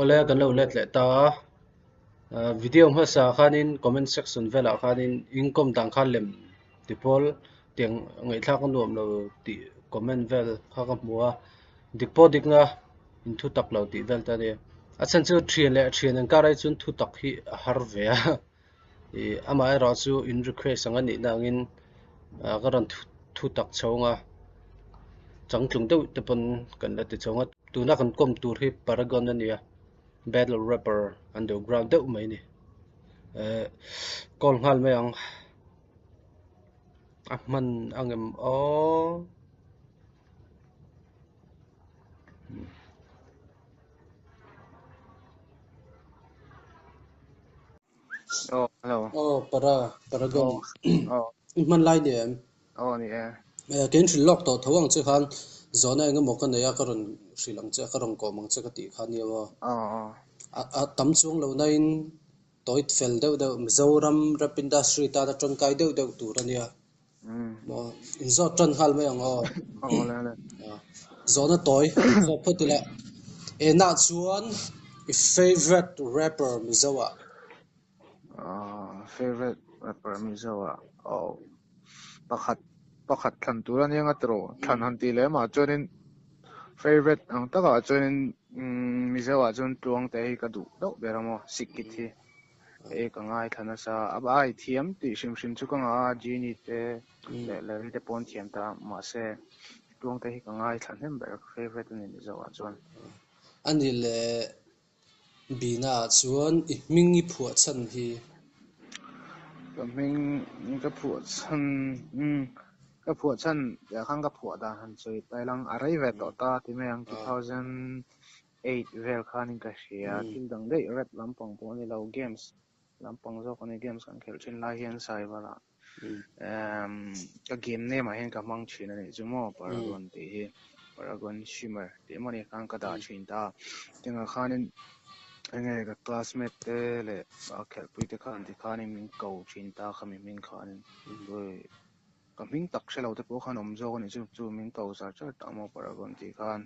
ole kan lo let le ta video ma sa khanin comment section vela khanin income dang khan lem tipol tiang ngai thla kan nuam lo ti comment vel kha ka hmuwa dikpo dikna in thu tak lo ti vel ta ni achan chu thian an karai chun thu tak hi har ve a e ama ra chu in request angani nangin garan thu tak chonga changtlung deuh te pon kan la ti chonga tuna kan kom tur hi Paragon-a nia battle rapper underground deuh mai ni kol ngal mai ang man angem o Oh, hello. Paragon Oh, man lai ni em oh, yeah. ken thil lok to thawang che khan Zawhna engemaw mo kan ya karon Sri Lanka che karong ko mang che ka ti khan ya wa Oh, a tam chung lo na in toit fel deuh Mizoram rap industry ta da tron kai deuh tur ania mo in zo tron hal mai ang o oh, le. Zawhna toy zo photila e na chuan favorite rapper Mizowa Favorite rapper Mizowa. Oh, pakhat than turan yang atro. Than han ti le ma chuanin favorite ang taka chuanin Mizowa chun tuang te hi ka du deuh beramo sikit hi. E ka ngai thana sa abai thiam ti shim chu ka nga gini te le te pon thiam ta ma se tuang te hi ka ngai than hem ber favorite ni Mizowa chuan. ani le bina chuan I mingi phuat chan hi Mình cái phụ chân ya khang cái phụ da han chui tai lang arai ve to ta ti me ang 2008 vel khan ka shia til dang dei red lampang po ni lo games lampang zo kon games kan khel chin lai hian sai wala cái game ne ma hen ka mang chin ani chumo Paragon ti hi Paragon shimmer ti mani kan ka da chin ta tinga khanin anh cái classmate te le khel pui te khan ti khan min ko chin ta khami min khan rồi ka min tak shelo te po khan om zo ni chu min ko sa cha ta mo Paragon ti khan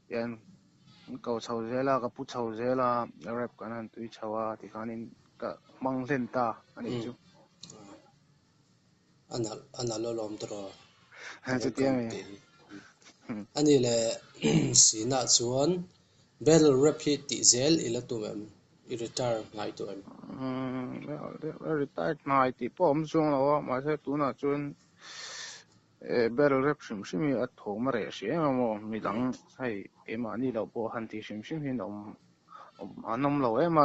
yan ko chau zela ka pu chau zela rap kan han tui chawa ti khan in ka mang len ta ani chu ana lo lom tro ha chu ti mi ani le sina chuan battle rap hi ti zel ila tu em I retire ngai tu em retired nai ti po om chung lo ma se tu na chun battle rap shim a thong ma re she ma mo mi dang sai e ma ni lo po han ti shim hin om anom lo e ma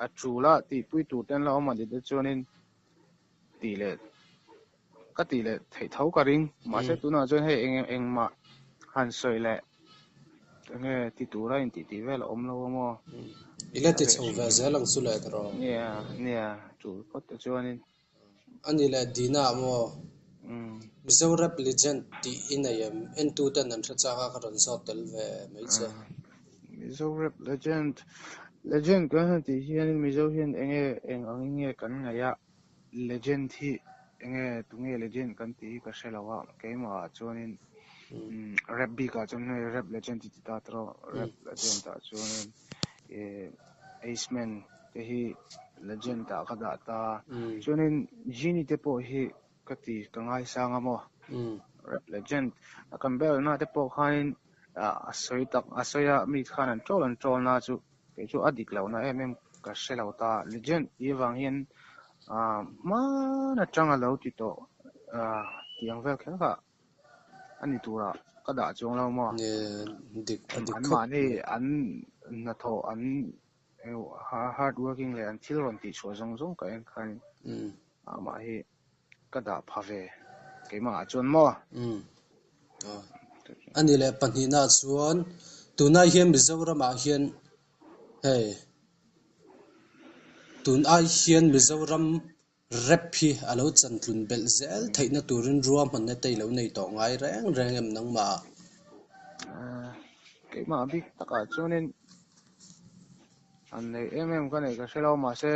a chu la ti pui tu ten lo ma di de chuanin ti le ka ti le thei thau ka ring ma se tu na chuan he eng ma han soi le nge ti tu ra in ti vel om lo mo ila ti chho va zelang su le tro nia chu ko te chuanin ani le dina mo Mizo rap legend ti inayam en tu tan an tha cha ka ron so tel ve mai che Mizo rap legend kan ti hian Mizo hian eng nge kan nga ya legend hi enge tunge legend kan ti ka shelawa keima chuanin rap bi ka chun rap legend ti ta tro rap legend ta chuanin Aceman te hi legend ta ka da ta chuanin gini te po hi ka ti ka ngai sanga mo rap legend kan bel na te po khain asoya mi khan an trol na chu ke chu adik lo na ka shelo ta legend i wang hian ma na changa lo ti to tiang vel khen ka ani tura ka da chung lo mo dik an ma ni an na tho an hard working le an thil ron ti chho zong ka en khan ma hi ka da phave ke ma chun mo ani le panhina chuan tunai hian Mizoram a hian hey tunai hian Mizoram rap hi alo chan tlun bel zel theina turin ruam man na tei lo nei to ngai reng em nang ma ke ma big taka chunin an nei ka nei ka shelo ma se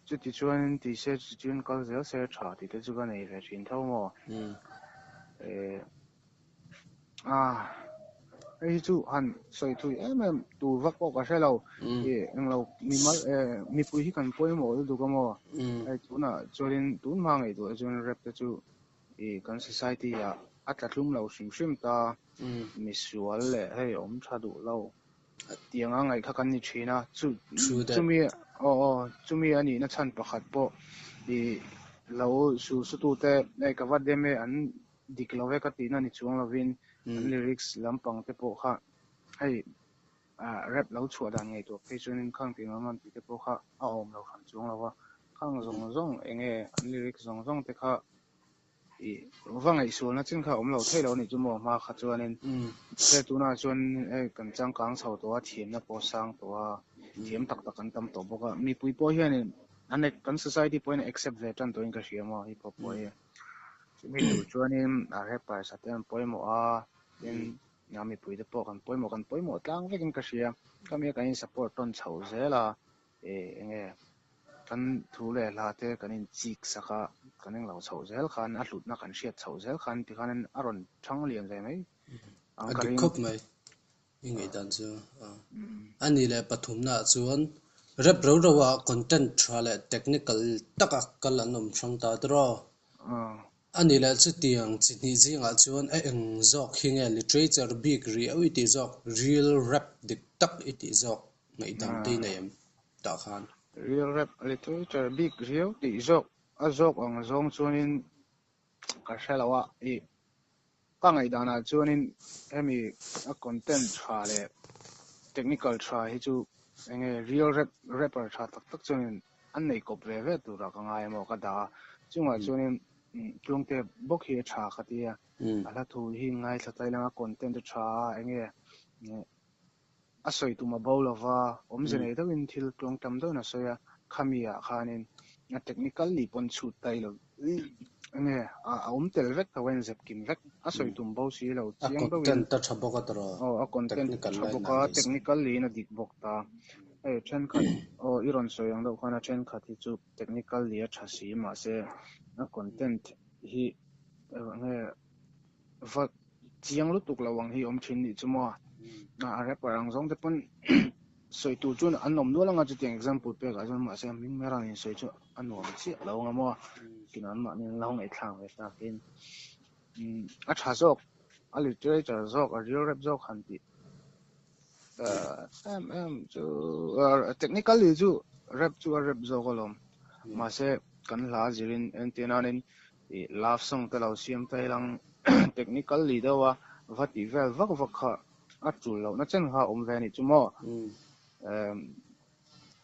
chu ti chuan ti se chun kal zel se tha ti te chu ka nei ve thin tho mo ai chu han soi thui em tu vak po ka shelo eng lo mi pui hi kan poimo du ka mo ai tu na chorin tu ma ngai du chon rep te chu kan society ya atlatlum lo shim ta misual le hei om thadu lo tianga ngai kha kan ni thina chumi chumi ani na chan pakhat po lo su tu te nei ka wat deme an diklove ka tina ni chuang lovin an lyrics lampang te po kha hei rap lo chua dan ngai to pe chunin khang ting man ti te po kha a om lo khan chuang lo wa khang zong enge an lyrics zong te kha wangai sul na chin kha om lo thei lo ni chu mo ma kha chuanin te tu na chuan kan chang kang chho to a thiam na po sang to a thiam tak tak an tam to boka mi pui po hian an kan society point accept ve tan to in ka hriama hi po po e mi tu chuanin a rapper sa ten poimo a tin ngami pui te po kan poimo tlang vekin ka hria kami ka in support ton chho zela enge kan thu le la te kan in chik saka kan eng lo chho zel khan a hlut na kan hriat chho zel khan ti khan aron thang lian ve mai ang karin khop mai ingai dan chu ani le pathum na chuan rep ro ro wa content thale technical taka kal anom thang ta dro ani le chu tiang chini jinga chuan a eng zok hinge literature big ri awi ti zok real rap dik tak iti zok ngai dam te nem ta khan real rap literature big real ti zok a zok ang zong chuanin ka hrelawa ka ngai dana chuanin hemi a content thale technical tha hi chu enge real rapper tha tak tak chuanin an nei kop ve ve tu ra ka ngai mo ka da chunga chuanin tlungte bok hi tha khatia ala thu hi ngai thlatai langa content tha enge a soi tu ma bowlova omze nei do in thil tlung tam do na soya khamia khanin a technical li pon chu tai lo enge a tel vek ta wen zep kim vek a soi tum bo si lo chiang do in ta thaboka tro a content thaboka technical li na dik bok ta trend khat iron soyang do khana trend khat hi chu technical li a thasi ma se a content hi nge va chiang lu tuk lawang hi om thin ni chumo a rapper ang zong te pon soi tu chun an nom do langa chu tiang example pe ga jon ma se ming merang in soi chu an nom chi lo nga mo kinan ma nin lo ngai thlang ve ta kin a tha zok a literature zok a real rap zok han ti chu technically chu rap zok alom ma se kan la zirin entenanin love song te lo siam te lang technically dawa vati vel vak kha a chul lo na chen ha om ve ni chumo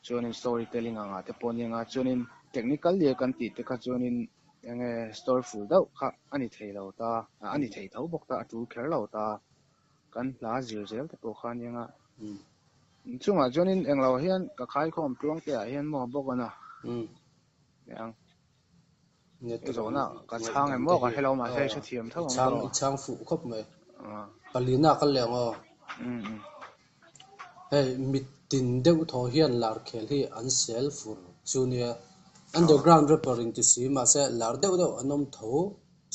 chuanin storytelling anga te poninga chuanin technical le kan ti te kha chuanin enge story full deuh kha ani thei lo ta ani thei tho bok ta tu kher lo ta kan la zir zel te po khan yanga chunga chuanin englo hian ka khai khom tlong te a hian mo bokana yang Zawhna ka chang em mo ka hello ma sai sa thiam tho chang fu khop mai palina kal lengo hey mitin deuh tho hian lar khel hi an sel fur chunia underground rappering ti si ma se lar deuh anom tho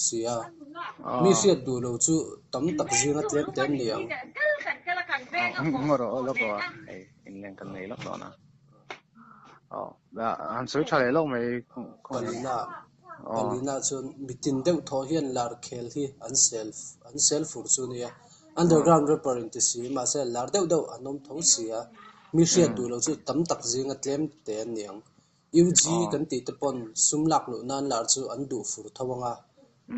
sia mi hriat du lo chu tam tak zinga tlem ten niang ngoro lo ko in len kan nei lo na da han soi thale lo mai palina chun mitin deuh tho hian lar khel hi an sel fur chunia underground rappering ti si ma se lar deuh anom tho sia mi hriat du lo chu tam tak zinga tlem ten niang UG kan ti te pon sumlak lu nan lar chu an du fur thawanga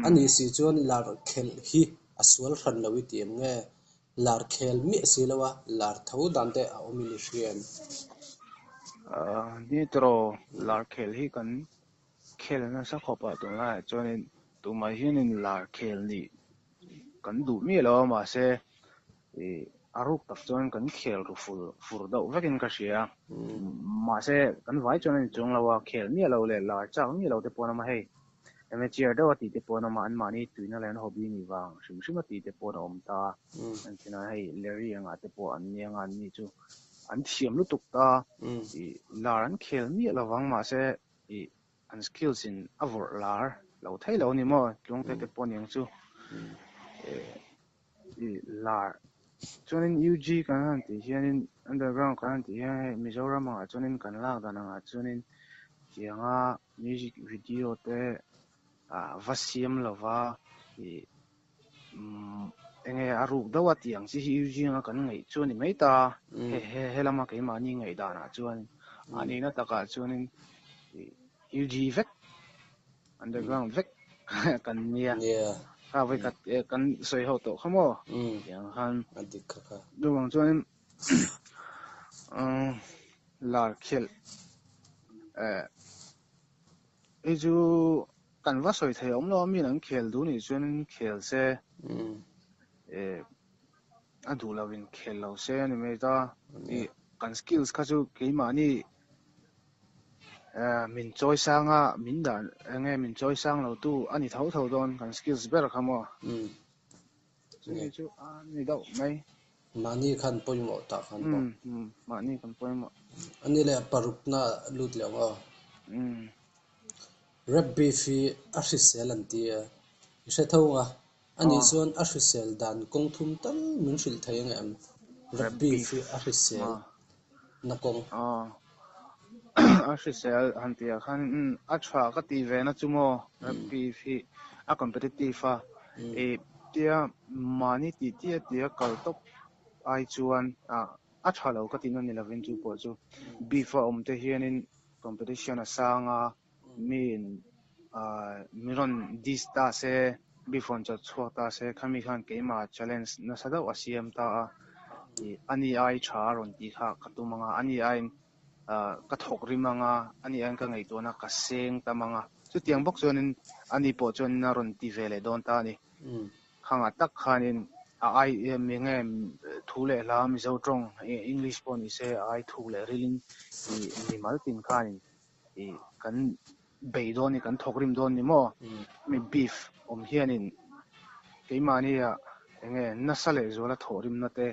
ani si chuan lar khel hi aswal hran lo itiam nge lar khel mi asilawa lar tho dante a omini hrian ni tro lar khel hi kan khel na sa khopa to la chuanin tu mai hian in lar khel ni kan du mi lo ma se aruk tak chuan kan khel ru fur deuh vekin ka hria ma se kan vai chuanin chung lawa khel mi lo le lar chang mi lo te pona ma hei amateur do ti te pona ma an mani tuina len hobby ni wang shim ti te pona om ta an tina hei leri anga te po an nianga ni chu an thiam lu tuk ta lar an khel mi lawang ma se an skills in avor lar lo thei lo ni mo tlung te pon yang chu lar chuanin UG kan han ti hianin underground kan han ti hian Mizoram a chuanin kan lak dan anga chuanin tianga music video te vasiam lova i enge aruk dawa tiang si UG nga kan ngai chuani mai ta he lama ke ma ni ngai dana chuan ani na taka chuanin UG vek underground vek kan nia ka vai kat kan soi ho to khamo yang han adik kha duang chuan lar khel chu kan va soi thei om lo mi nang khel du ni chuan khel se a du lovin khel lo se ni me ta i kan skills kha chu ke ma ni min choi sanga min dan nge min choi sang lo tu ani thau thau don kan skills ber khamo chuni chu ni dau mai mani khan pawimawh ta khan po ma ni kan pawimawh ani le parukna lut lewa Mm. rabbi fi ashisel antia ise thonga ani chuan ashisel dan kongthum tal min hril thei ngam rabbi fi ashisel nakong ashisel hantia khan a thwa ka ti ve na chumo rabbi fi a competitive e tia mani ti tia tia kal top ai chuan a thwa lo ka ti na ni lovin chu po chu bifa om te hianin competition a sanga min miron dista se bifon cha chhuak ta se khami khan keima challenge na sada wasiam ta ani ai tha ron ti kha katumanga ani ai ka thok rimanga ani an ka ngai to na ka seng tamanga chu tiang bok chuanin ani po chuan na ron ti vele don ta ni khanga tak khanin ai mi nge thule la mi zo tong English po ni se ai thule rilin mi mal tin khanin kan beidon ni kan thokrim don ni mo mi beef om hianin keimani enge nasale zola thorim na te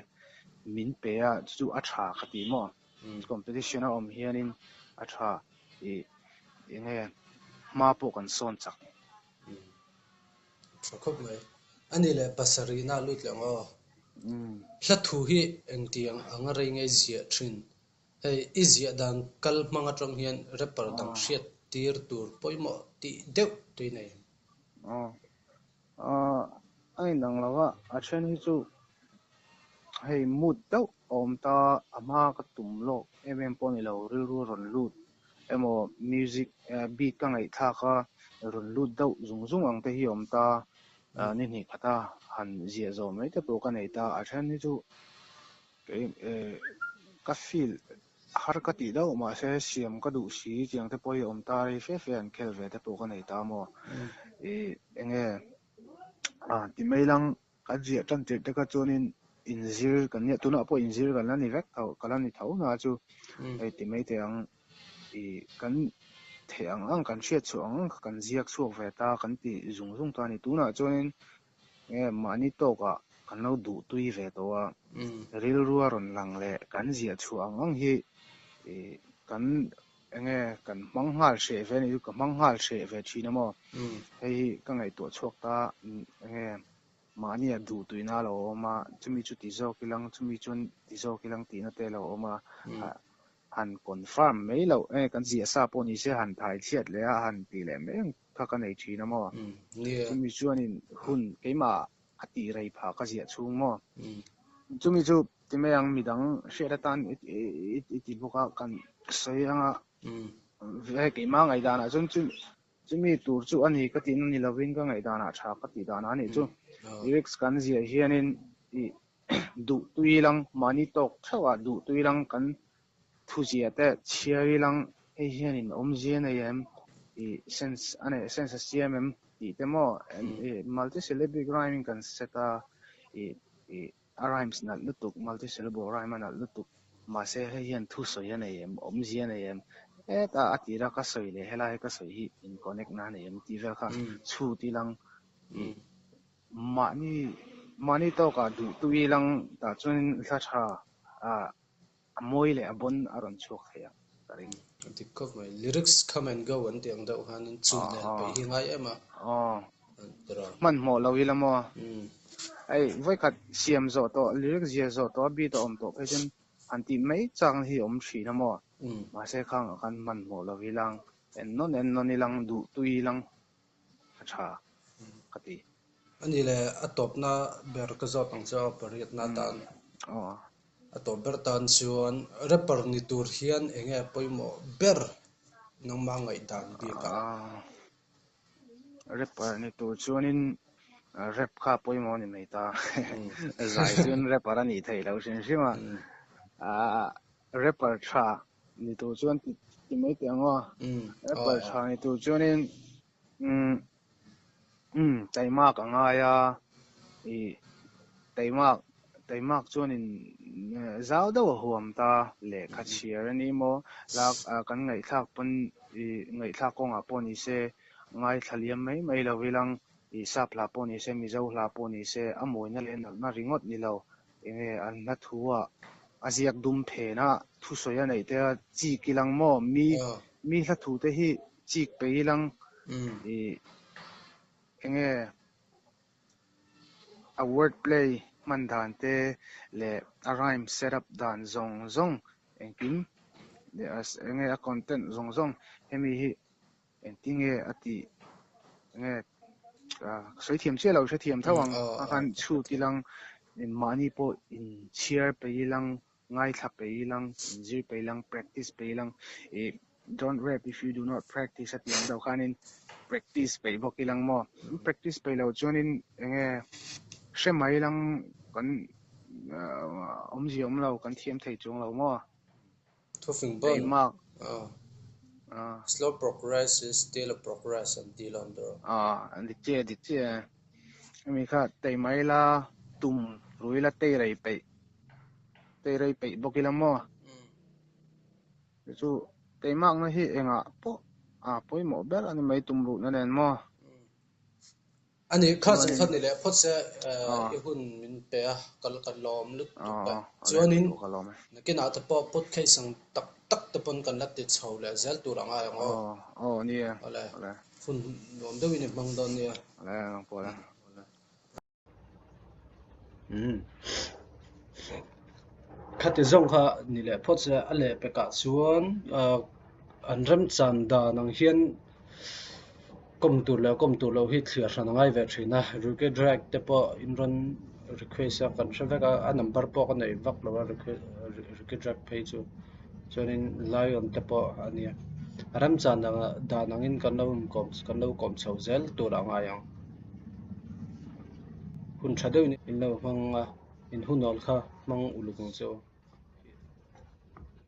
min pe chu a tha khati mo competition om hianin a tha enge ma po kan son chak khop mai ani le pasari na lut lewa hlathu hi engtiang angarei ngai zia thin hei izia dan kal manga tong hian repar dang hriat tir tur poimo ti deuh tui nei ai nang lawa a then hi chu hei mut deuh om ta ama ka tum lo em po ni lo ril ru ron lut emo music beat ka ngai tha kha ron lut deuh zung zung ang te hi om ta ni ni khata han zia zo mai te po ka nei ta a then hi chu ka feel har ka ti deuh ma se siam ka du si chiang te poi om ta ri fe fe an khel ve te po ka nei ta mo enge ti mai lang ka zia tan te ka chuanin inzir kan ne tuna po inzir kan la ni vek thau kala ni thau na chu ei ti mai te ang kan theang ang kan hriat chu ang kan ziak chuak ve ta kan ti zung zung ta ni tuna chuanin mani to ka kan lo du tui ve to ril ruwa ron lang le kan zia chu ang hi kan enge kan manghal hre ve ni ka manghal hre ve thina mo hei ka ngai to chuak ta enge mani du tuina lo ma chumi chu ti zo kilang chumi chun ti zo kilang ti na te lo ma han confirm mai lo kan zia sa po ni se han thai thiat le han ti le me kha ka nei thina mo chumi chuanin hun keima ati rei pha ka zia chung mo chumi chu ti me ang midang hre tan ti boka kan sei anga ve keima ngai dana chun chumi tur chu ani ka tin ni lovin ka ngai dana tha ka ti dana ni chu lyrics kan zia hianin du tuilang mani tok thawa du tuilang kan thu zia te chiari lang hei hianin om zia na yam sense ane sense cmm ti te mo multi syllabic rhyming kan seta rhymes na lutuk multi syllable rhyme na lutuk ma se hei hian thu so ya na yam om zia na yam ta atira ka soi le hela ka soi hi in connect na na yam ti vel kha chu ti lang mani to ka du tui lang ta chun thla tha moi le abon aron chuk thaya taring dikop mai lyrics come and go an tiang deuh hanin chu len pe hi ngai ema man mo lo ila mo ai voi khat siam zo to lyric zia zo to bi to om to pe chen anti mai chang hi om thri na mo ma se khang kan man mo lo hilang en non ilang du tui lang acha kati ani le atop na ber ka zo tang cho parit na tan oh atop ber tan chuan rapper ni tur hian enge poimo ber nang ma ngai dan bi ka rapper ni tu chuanin rap kha poimo ni mai ta zai chun rapper ani thei lo sin sima rapper tha ni tu chuan ti mai te ngo rapper tha ni tu chuanin taimak anga ya i taimak chuanin zau do huam ta le khachiar ani mo lak kan ngai thak pon i ngai thak konga poni se ngai thaliam mai lo wilang i sap la poni se mi zo la poni se amoina le na ringot ni lo enge an na thuwa aziak dum phe na thu soya nei te chi kilang mo mi hla thu te hi chik pe ilang i enge a wordplay man dan te le a rhyme setup dan zong engkim le as enge a content zong hemi hi entinge ati enge soi thiam che lo se thiam thawang kan chu tilang in mani po in cheer pe ilang ngai tha pe ilang in zir pe ilang practice pe ilang don't rap if you do not practice at the end of kanin practice pe bok ilang mo practice pe lo chuanin enge mai lang kan om ji om lo kan thiam thei chung lo mo thofing dei bon mak slow progress is still a progress and deal on the and the che mi kha dei mai la tum ruila tei rei pe bokila mo chu dei mak na hi enga po poi mo ber ani mai tum ru na nen mo ani kha chang khat ni le phot se i hun min pe kal lom lut tu pa chuanin nakina ta po pot khai sang tak ta pon kan lat ti chho le zel tu ranga yang ni ala fun lom de win bang don ni ala po la khati zong kha ni le phot se ale pe ka chuan an ram chan da nang hian kom tu lo hi thlia ran ngai ve thina ruke drag te po inron request a kan shaveka a number po kan nei vak lo ruke drag page chuanin lion te po ania ram chan da nangin kan lo kom chho zel tu ra nga yang hun thadeu in lo hmanga in hunol kha mang ulukung chu